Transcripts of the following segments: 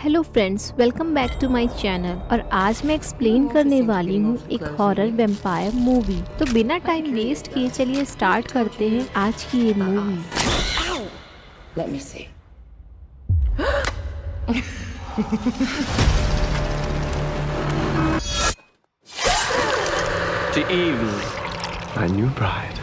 Hello friends, welcome back to my channel. और आज मैं एक्सप्लेन करने वाली हूँ एक हॉरर वैम्पायर मूवी। तो बिना टाइम वेस्ट किए चलिए स्टार्ट करते हैं आज की ये movie. Let me see. To Evie, my new bride.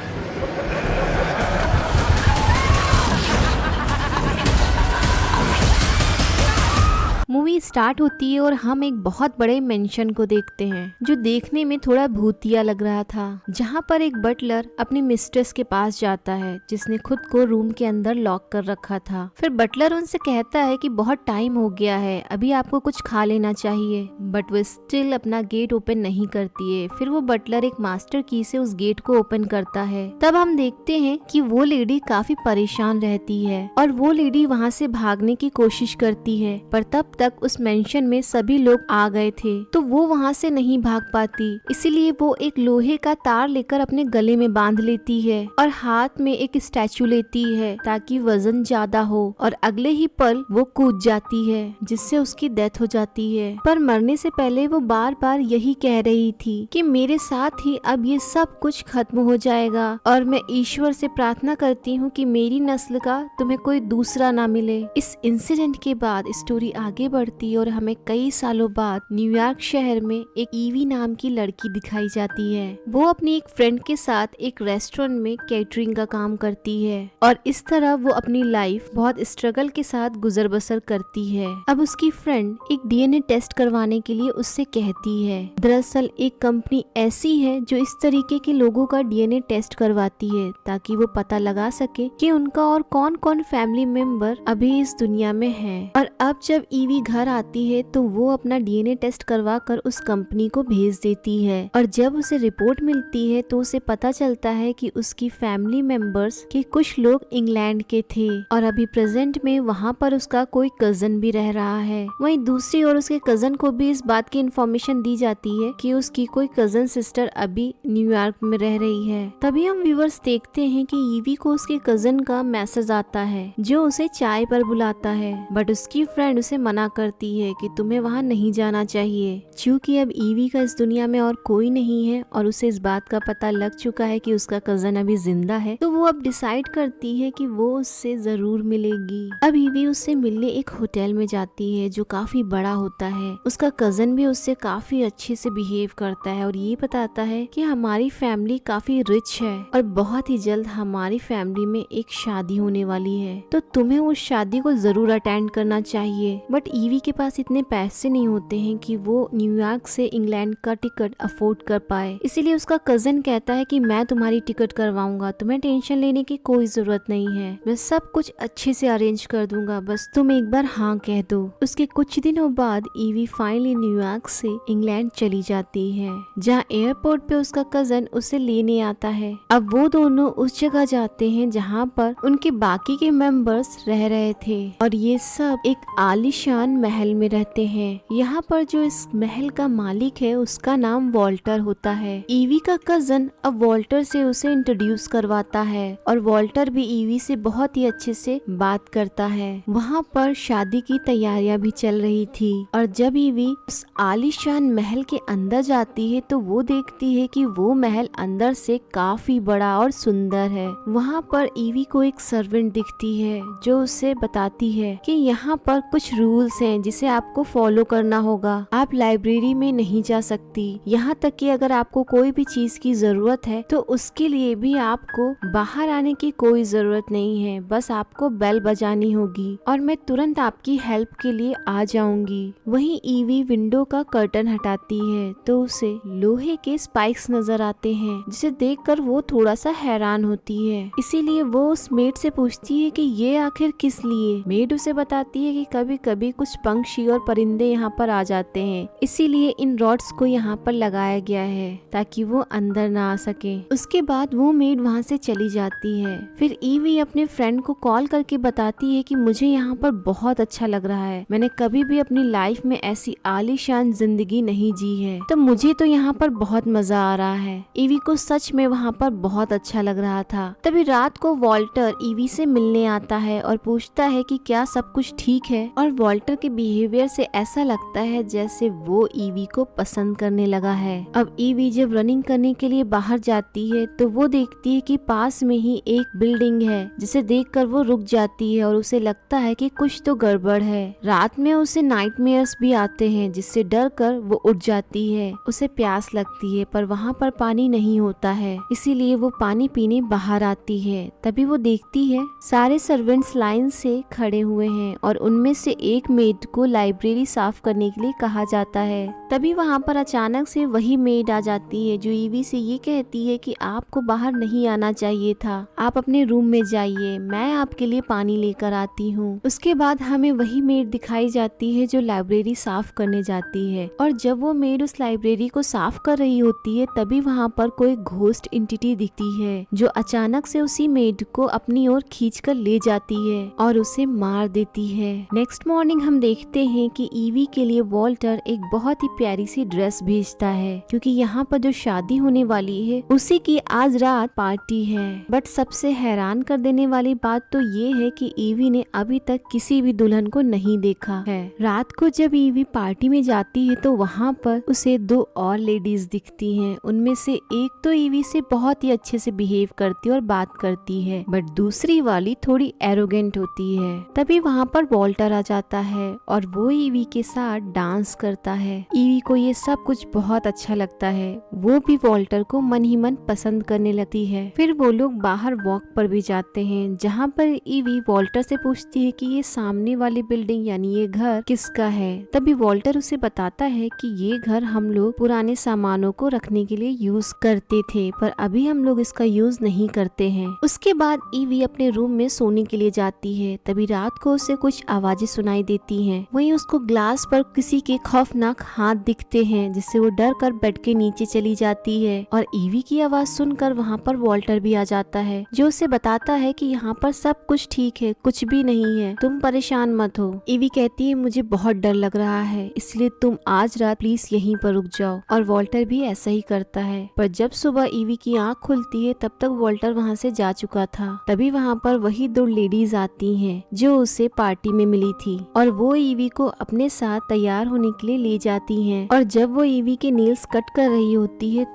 Movie start होती है और हम एक बहुत बड़े मेंशन को देखते हैं जो देखने में थोड़ा भूतिया लग रहा था, जहाँ पर एक बटलर अपनी मिस्ट्रेस के पास जाता है जिसने खुद को रूम के अंदर लॉक कर रखा था। फिर बटलर उनसे कहता है कि बहुत टाइम हो गया है, अभी आपको कुछ खा लेना चाहिए, बट वो स्टिल अपना गेट ओपन नहीं करती है। फिर वो बटलर एक मास्टर की से उस गेट को ओपन करता है। तब हम देखते हैं कि वो लेडी काफी परेशान रहती है और वो लेडी वहाँ से भागने की कोशिश करती है, पर तब तक उस मेंशन में सभी लोग आ गए थे तो वो वहाँ से नहीं भाग पाती। इसीलिए वो एक लोहे का तार लेकर अपने गले में बांध लेती है और हाथ में एक स्टैचू लेती है ताकि वजन ज्यादा हो, और अगले ही पल वो कूद जाती है जिससे उसकी डेथ हो जाती है। पर मरने से पहले वो बार बार यही कह रही थी कि मेरे साथ ही अब ये सब कुछ खत्म हो जाएगा और मैं ईश्वर से प्रार्थना करती हूँ कि मेरी नस्ल का तुम्हें कोई दूसरा ना मिले। इस इंसिडेंट के बाद स्टोरी आगे बढ़ती और हमें कई सालों बाद न्यूयॉर्क शहर में एक ईवी नाम की लड़की दिखाई जाती है। वो अपनी एक फ्रेंड के साथ एक रेस्टोरेंट में कैटरिंग का काम करती है और इस तरह वो अपनी लाइफ बहुत स्ट्रगल के साथ गुजर बसर करती है। अब उसकी फ्रेंड एक डीएनए टेस्ट करवाने के लिए उससे कहती है। दरअसल एक कंपनी ऐसी है जो इस तरीके के लोगों का डीएनए टेस्ट करवाती है ताकि वो पता लगा सके कि उनका और कौन कौन फैमिली मेंबर अभी इस दुनिया में है। और अब जब ईवी घर आती है तो वो अपना डीएनए टेस्ट करवा कर उस कंपनी को भेज देती है और जब उसे रिपोर्ट मिलती है तो उसे पता चलता है कि उसकी फैमिली मेंबर्स के कुछ लोग इंग्लैंड के थे और अभी प्रेजेंट में वहाँ पर उसका कोई कजन भी रह रहा है। वहीं दूसरी ओर उसके कजन को भी इस बात की इंफॉर्मेशन दी जाती है कि उसकी कोई कजन सिस्टर अभी न्यूयॉर्क में रह रही है। तभी हम व्यूअर्स देखते हैं कि ईवी को उसके कजन का मैसेज आता है जो उसे चाय पर बुलाता है, बट उसकी फ्रेंड उसे मना करती है कि तुम्हें वहाँ नहीं जाना चाहिए क्योंकि अब ईवी का इस दुनिया में और कोई नहीं है और उसे इस बात का पता लग चुका है कि उसका कजन अभी जिंदा है। तो वो अब डिसाइड करती है कि वो उससे जरूर मिलेगी। अब ईवी उससे मिलने एक होटल में जाती है जो काफी बड़ा होता है। उसका कजन भी उससे काफी अच्छे से बिहेव करता है और ये बताता है कि हमारी फैमिली काफी रिच है और बहुत ही जल्द हमारी फैमिली में एक शादी होने वाली है, तो तुम्हें उस शादी को जरूर अटेंड करना चाहिए। बट ईवी के पास इतने पैसे नहीं होते हैं कि वो न्यूयॉर्क से इंग्लैंड का टिकट अफोर्ड कर पाए। इसीलिए उसका कजन कहता है कि मैं तुम्हारी टिकट करवाऊंगा, तुम्हें टेंशन लेने की कोई जरूरत नहीं है, मैं सब कुछ अच्छे से अरेंज कर दूंगा, बस तुम एक बार हाँ कह दो। उसके कुछ दिनों बाद ईवी फाइनली न्यूयॉर्क से इंग्लैंड चली जाती है जहाँ एयरपोर्ट पे उसका कजन उसे लेने आता है। अब वो दोनों उस जगह जाते हैं जहाँ पर उनके बाकी के मेंबर्स रह रहे थे और ये सब एक आलीशान महल में रहते हैं। यहाँ पर जो इस महल का मालिक है उसका नाम वॉल्टर होता है। ईवी का कजन अब वॉल्टर से उसे इंट्रोड्यूस करवाता है और वॉल्टर भी ईवी से बहुत ही अच्छे से बात करता है। वहाँ पर शादी की तैयारियां भी चल रही थी और जब ईवी उस आलीशान महल के अंदर जाती है तो वो देखती है कि वो महल अंदर से काफी बड़ा और सुंदर है। वहाँ पर ईवी को एक सर्वेंट दिखती है जो उसे बताती है कि यहाँ पर कुछ रूल्स हैं जिसे आपको फॉलो करना होगा। आप लाइब्रेरी में नहीं जा सकती, यहाँ तक कि अगर आपको कोई भी चीज की जरूरत है तो उसके लिए भी आपको बाहर आने की कोई जरूरत नहीं है, बस आपको बेल बजानी होगी और मैं तुरंत आपकी हेल्प के लिए आ जाऊंगी। वहीं ईवी विंडो का कर्टन हटाती है तो उसे लोहे के स्पाइक्स नजर आते हैं जिसे देखकर वो थोड़ा सा हैरान होती है। इसीलिए वो उस मेड से पूछती है कि ये आखिर किस लिए। मेड उसे बताती है कि कभी कभी कुछ पंछी और परिंदे यहाँ पर आ जाते हैं, इसीलिए इन रॉड्स को यहाँ पर लगाया गया है ताकि वो अंदर ना आ सके। उसके बाद वो मेड वहाँ से चली जाती है। फिर ईवी अपने फ्रेंड को कॉल करके बताती है कि मुझे यहाँ पर बहुत अच्छा लग रहा है, मैंने कभी भी अपनी लाइफ में ऐसी आलीशान जिंदगी नहीं जी है, तो मुझे तो यहाँ पर बहुत मजा आ रहा है। ईवी को सच में वहाँ पर बहुत अच्छा लग रहा था। तभी रात को वॉल्टर ईवी से मिलने आता है और पूछता है कि क्या सब कुछ ठीक है, और वॉल्टर वॉल्टर के बिहेवियर से ऐसा लगता है जैसे वो ईवी को पसंद करने लगा है। अब ईवी जब रनिंग करने के लिए बाहर जाती है तो वो देखती है कि पास में ही एक बिल्डिंग है, जिसे देखकर वो रुक जाती है और उसे लगता है कि कुछ तो गड़बड़ है। रात में उसे नाइटमेयर्स भी आते हैं, जिससे डर कर वो उठ जाती है। उसे प्यास लगती है पर वहाँ पर पानी नहीं होता है, इसीलिए वो पानी पीने बाहर आती है। तभी वो देखती है सारे सर्वेंट्स लाइन से खड़े हुए हैं और उनमें से एक मेड को लाइब्रेरी साफ करने के लिए कहा जाता है। तभी वहाँ पर अचानक से वही मेड आ जाती है जो ईवी से ये कहती है कि आपको बाहर नहीं आना चाहिए था, आप अपने रूम में जाइए, मैं आपके लिए पानी लेकर आती हूँ। उसके बाद हमें वही मेड दिखाई जाती है जो लाइब्रेरी साफ करने जाती है, और जब वो मेड उस लाइब्रेरी को साफ कर रही होती है तभी वहाँ पर कोई घोस्ट एंटिटी दिखती है जो अचानक से उसी मेड को अपनी ओर खींचकर ले जाती है और उसे मार देती है। नेक्स्ट मॉर्निंग हम देखते हैं कि ईवी के लिए वॉल्टर एक बहुत ही प्यारी सी ड्रेस भेजता है, क्योंकि यहाँ पर जो शादी होने वाली है उसी की आज रात पार्टी है। बट सबसे हैरान कर देने वाली बात तो ये है कि ईवी ने अभी तक किसी भी दुल्हन को नहीं देखा है। रात को जब ईवी पार्टी में जाती है तो वहाँ पर उसे 2 और लेडीज दिखती हैं। उनमें से एक तो ईवी से बहुत ही अच्छे से बिहेव करती है और बात करती है, बट दूसरी वाली थोड़ी एरोगेंट होती है। तभी वहाँ पर वॉल्टर आ जाता है और वो ईवी के साथ डांस करता है। ईवी को ये सब कुछ बहुत अच्छा लगता है, वो भी वॉल्टर को मन ही मन पसंद करने लगती है। फिर वो लोग बाहर वॉक पर भी जाते हैं, जहाँ पर ईवी वॉल्टर से पूछती है कि ये सामने वाली बिल्डिंग यानी ये घर किसका है। तभी वॉल्टर उसे बताता है कि ये घर हम लोग पुराने सामानों को रखने के लिए यूज करते थे, पर अभी हम लोग इसका यूज नहीं करते हैं। उसके बाद ईवी अपने रूम में सोने के लिए जाती है। तभी रात को उसे कुछ आवाजें सुनाई देती हैं। वहीं उसको ग्लास पर किसी के खौफनाक हाथ दिखते हैं, जिससे वो डर कर बेड के नीचे चली जाती है और ईवी की आवाज सुनकर वहाँ पर वॉल्टर भी आ जाता है, जो उसे बताता है कि यहाँ पर सब कुछ ठीक है, कुछ भी नहीं है, तुम परेशान मत हो। ईवी कहती है मुझे बहुत डर लग रहा है, इसलिए तुम आज रात प्लीज यहीं पर रुक जाओ, और वॉल्टर भी ऐसा ही करता है। पर जब सुबह ईवी की आँख खुलती है तब तक वॉल्टर वहाँ से जा चुका था। तभी वहाँ पर वही 2 लेडीज आती हैं जो उसे पार्टी में मिली थी, और वो ईवी को अपने साथ तैयार होने के लिए ले जाती हैं। और जब वो ईवी के नेल्स कट कर रही होती है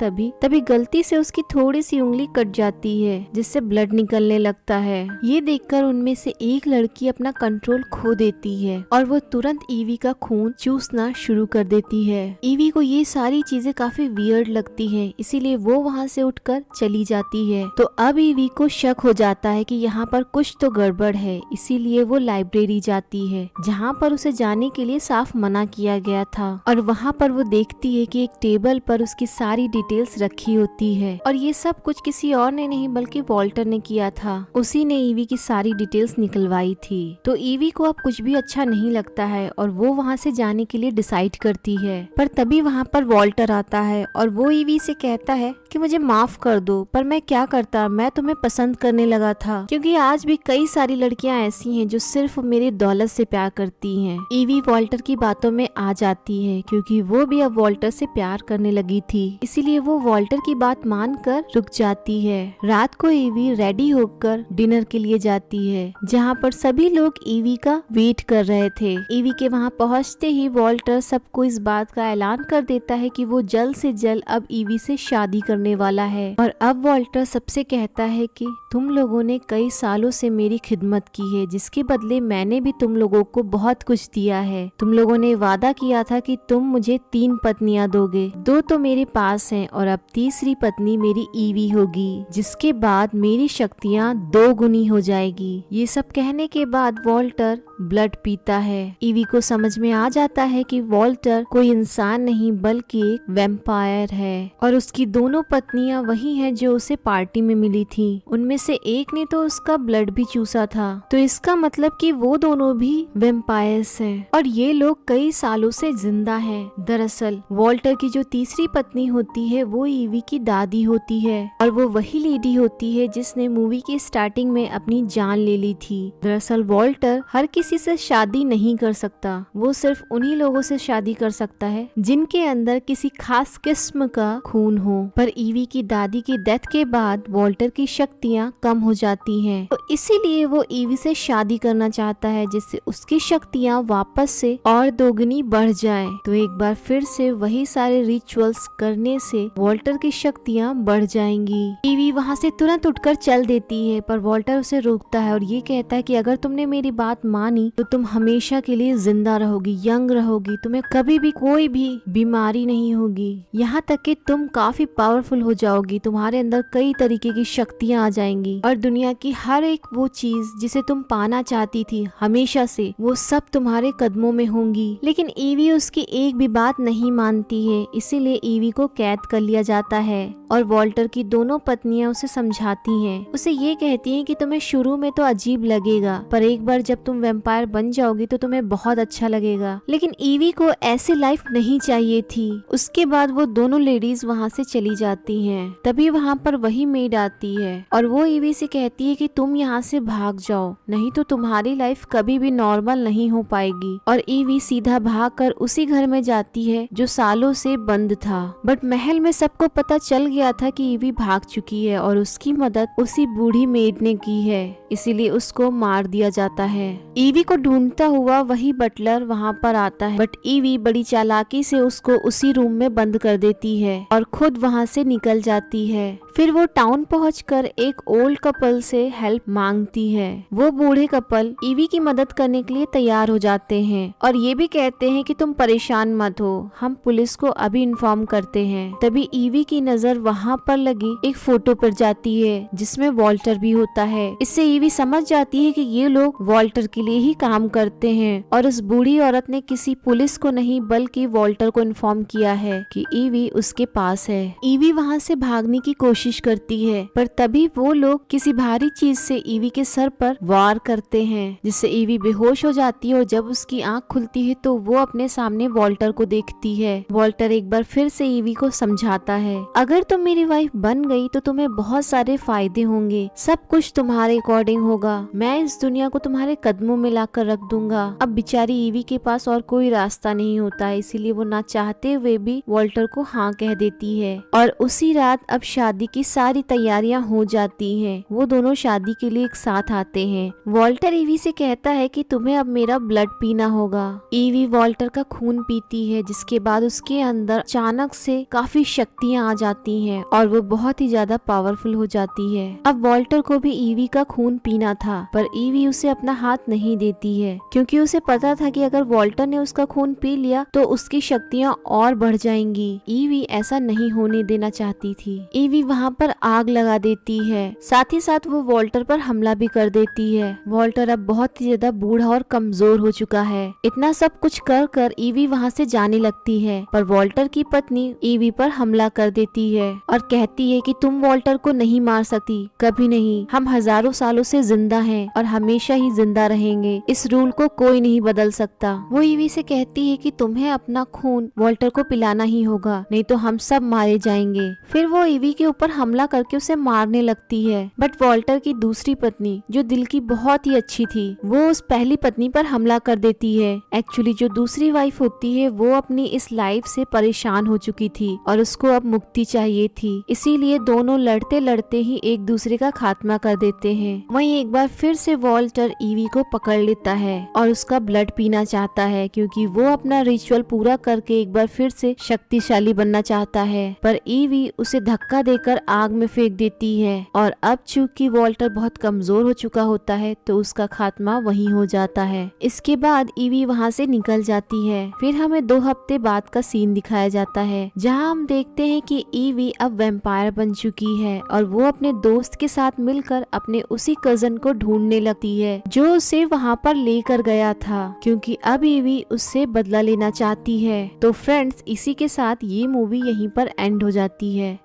तभी गलती से उसकी थोड़ी सी उंगली कट जाती है, जिससे ब्लड निकलने लगता है। ये देखकर उनमें से एक लड़की अपना कंट्रोल खो देती है और वो तुरंत ईवी का खून चूसना शुरू कर देती है। ईवी को ये सारी चीजें काफी वियर्ड लगती हैं, इसीलिए वो वहाँ से उठकर चली जाती है। तो अब ईवी को शक हो जाता है कि यहाँ पर कुछ तो गड़बड़ है, इसीलिए वो लाइब्रेरी जाती है, जहाँ पर उसे जाने के लिए साफ मना किया गया था। और वहाँ पर वो देखती है कि एक टेबल पर उसकी सारी डिटेल्स रखी होती है, और ये सब कुछ किसी और ने नहीं बल्कि वॉल्टर ने किया था। उसी ने ईवी की सारी डिटेल्स निकलवाई थी। तो ईवी को अब कुछ भी अच्छा नहीं लगता है और वो वहाँ से जाने के लिए डिसाइड करती है। पर तभी वहाँ पर वॉल्टर आता है और वो ईवी से कहता है कि मुझे माफ कर दो, पर मैं क्या करता, मैं तुम्हें पसंद करने लगा था, क्योंकि आज भी कई सारी लड़कियां ऐसी हैं जो सिर्फ मेरी दौलत से प्यार करती हैं। ईवी वॉल्टर की बातों में आ जाती है, क्योंकि वो भी अब वॉल्टर से प्यार करने लगी थी, इसीलिए वो वॉल्टर की बात मानकर रुक जाती है। रात को ईवी रेडी होकर डिनर के लिए जाती है, जहाँ पर सभी लोग ईवी का वेट कर रहे थे। ईवी के वहाँ पहुँचते ही वॉल्टर सबको इस बात का ऐलान कर देता है कि वो जल्द से जल्द अब ईवी से शादी करने वाला है। और अब वॉल्टर सबसे कहता है कि तुम लोगों ने कई सालों से मेरी खिदमत की है, जिसके बदले मैंने भी तुम लोगों को बहुत कुछ दिया है। तुम लोगों ने वादा किया था कि तुम मुझे 3 पत्नियां दोगे, 2 तो मेरे पास हैं और अब तीसरी पत्नी मेरी ईवी होगी, जिसके बाद मेरी शक्तियाँ 2 गुनी हो जाएगी। ये सब कहने के बाद वॉल्टर ब्लड पीता है। ईवी को समझ में आ जाता है कि वॉल्टर कोई इंसान नहीं बल्कि एक वैम्पायर है, और उसकी दोनों पत्नियां वही हैं जो उसे पार्टी में मिली थी। उनमें से एक ने तो उसका ब्लड भी चूसा था, तो इसका मतलब कि वो दोनों भी वैम्पायर्स हैं और ये लोग कई सालों से जिंदा हैं। दरअसल वॉल्टर की जो तीसरी पत्नी होती है वो ईवी की दादी होती है, और वो वही लेडी होती है जिसने मूवी की स्टार्टिंग में अपनी जान ले ली थी। दरअसल वॉल्टर हर किसी किसी से शादी नहीं कर सकता, वो सिर्फ उन्हीं लोगों से शादी कर सकता है जिनके अंदर किसी खास किस्म का खून हो। पर ईवी की दादी की डेथ के बाद वॉल्टर की शक्तियाँ कम हो जाती हैं, तो इसीलिए वो ईवी से शादी करना चाहता है जिससे उसकी शक्तियाँ वापस से और दोगुनी बढ़ जाए। तो एक बार फिर से वही सारे रिचुअल्स करने से वॉल्टर की शक्तियाँ बढ़ जाएंगी। ईवी वहाँ से तुरंत उठकर चल देती है, पर वॉल्टर उसे रोकता है और ये कहता है कि अगर तुमने मेरी बात मानी तो तुम हमेशा के लिए जिंदा रहोगी, यंग रहोगी, तुम्हें कभी भी कोई भी बीमारी नहीं होगी, यहाँ तक कि तुम काफी पावरफुल हो जाओगी, तुम्हारे अंदर कई तरीके की शक्तियाँ आ जाएंगी और दुनिया की हर एक वो चीज जिसे तुम पाना चाहती थी हमेशा से, वो सब तुम्हारे कदमों में होंगी। लेकिन ईवी उसकी एक भी बात नहीं मानती है, इसीलिए ईवी को कैद कर लिया जाता है और वॉल्टर की दोनों पत्नियां उसे समझाती हैं। उसे ये कहती हैं कि तुम्हें शुरू में तो अजीब लगेगा, पर एक बार जब तुम वैम्पायर बन जाओगी तो तुम्हें बहुत अच्छा लगेगा। लेकिन ईवी को ऐसी लाइफ नहीं चाहिए थी। उसके बाद वो दोनों लेडीज वहाँ से चली जाती हैं। तभी वहाँ पर वही मेड आती है और वो ईवी से कहती है कि तुम यहाँ से भाग जाओ, नहीं तो तुम्हारी लाइफ कभी भी नॉर्मल नहीं हो पाएगी। और ईवी सीधा भागकर उसी घर में जाती है जो सालों से बंद था। बट महल में सबको पता चल गया था कि ईवी भाग चुकी है और उसकी मदद उसी बूढ़ी मेड ने की है, इसीलिए उसको मार दिया जाता है। ईवी को ढूंढता हुआ वही बटलर वहाँ पर आता है, बट ईवी बड़ी चालाकी से उसको उसी रूम में बंद कर देती है और खुद वहाँ से निकल जाती है। फिर वो टाउन पहुंचकर एक ओल्ड कपल से हेल्प मांगती है। वो बूढ़े कपल ईवी की मदद करने के लिए तैयार हो जाते हैं और ये भी कहते हैं कि तुम परेशान मत हो, हम पुलिस को अभी इन्फॉर्म करते हैं। तभी ईवी की नजर वहाँ पर लगी एक फोटो पर जाती है जिसमें वॉल्टर भी होता है। इससे ईवी समझ जाती है कि ये लोग वॉल्टर के लिए ही काम करते हैं और उस बूढ़ी औरत ने किसी पुलिस को नहीं बल्कि वॉल्टर को इन्फॉर्म किया है कि ईवी उसके पास है। ईवी वहाँ से भागने की कोशिश करती है, पर तभी वो लोग किसी भारी चीज से ईवी के सर पर वार करते हैं जिससे ईवी बेहोश हो जाती है और जब उसकी आंख खुलती है तो वो अपने सामने वॉल्टर को देखती है। वॉल्टर एक बार फिर से ईवी को समझाता है, अगर तुम मेरी वाइफ बन गई तो तुम्हें बहुत सारे फायदे होंगे, सब कुछ तुम्हारे अकॉर्डिंग होगा, मैं इस दुनिया को तुम्हारे कदमों में लाकर रख दूंगा। अब बेचारी ईवी के पास और कोई रास्ता नहीं होता है, इसीलिए वो ना चाहते हुए भी वॉल्टर को हाँ कह देती है और उसी रात अब शादी की सारी तैयारियां हो जाती हैं। वो दोनों शादी के लिए एक साथ आते हैं। वॉल्टर ईवी से कहता है कि तुम्हें अब मेरा ब्लड पीना होगा। ईवी वॉल्टर का खून पीती है जिसके बाद उसके अंदर अचानक से काफी शक्तियां आ जाती हैं और वो बहुत ही ज्यादा पावरफुल हो जाती है। अब वॉल्टर को भी ईवी का खून पीना था, पर ईवी उसे अपना हाथ नहीं देती है क्योंकि उसे पता था कि अगर वॉल्टर ने उसका खून पी लिया तो उसकी शक्तियाँ और बढ़ जाएंगी। ईवी ऐसा नहीं होने देना चाहती थी। ईवी वहाँ पर आग लगा देती है, साथ ही साथ वो वॉल्टर पर हमला भी कर देती है। वॉल्टर अब बहुत ही ज्यादा बूढ़ा और कमजोर हो चुका है। इतना सब कुछ कर कर ईवी वहाँ से जाने लगती है, पर वॉल्टर की पत्नी ईवी पर हमला कर देती है और कहती है कि तुम वॉल्टर को नहीं मार सकती, कभी नहीं, हम हजारों सालों से जिंदा हैं और हमेशा ही जिंदा रहेंगे, इस रूल को कोई नहीं बदल सकता। वो ईवी से कहती है कि तुम्हें अपना खून वॉल्टर को पिलाना ही होगा, नहीं तो हम सब मारे जाएंगे। फिर वो ईवी के ऊपर हमला करके उसे मारने लगती है, बट वॉल्टर की दूसरी पत्नी जो दिल की बहुत ही अच्छी थी वो उस पहली पत्नी पर हमला कर देती है। एक्चुअली जो दूसरी वाइफ होती है वो अपनी इस लाइफ से परेशान हो चुकी थी और उसको अब मुक्ति चाहिए थी, इसीलिए दोनों लड़ते लड़ते ही एक दूसरे का खात्मा कर देते हैं। वहीं एक बार फिर से वॉल्टर ईवी को पकड़ लेता है और उसका ब्लड पीना चाहता है क्योंकि वो अपना रिचुअल पूरा करके एक बार फिर से शक्तिशाली बनना चाहता है, पर ईवी उसे धक्का देकर आग में फेंक देती है और अब चूंकि वॉल्टर बहुत कमजोर हो चुका होता है तो उसका खात्मा वहीं हो जाता है। इसके बाद ईवी वहाँ से निकल जाती है। फिर हमें 2 हफ्ते बाद का सीन दिखाया जाता है जहाँ हम देखते हैं कि ईवी अब वैम्पायर बन चुकी है और वो अपने दोस्त के साथ मिलकर अपने उसी कजन को ढूंढने लगती है जो उसे वहाँ पर लेकर गया था, क्योंकि अब ईवी उससे बदला लेना चाहती है। तो फ्रेंड्स, इसी के साथ ये मूवी यहीं पर एंड हो जाती है।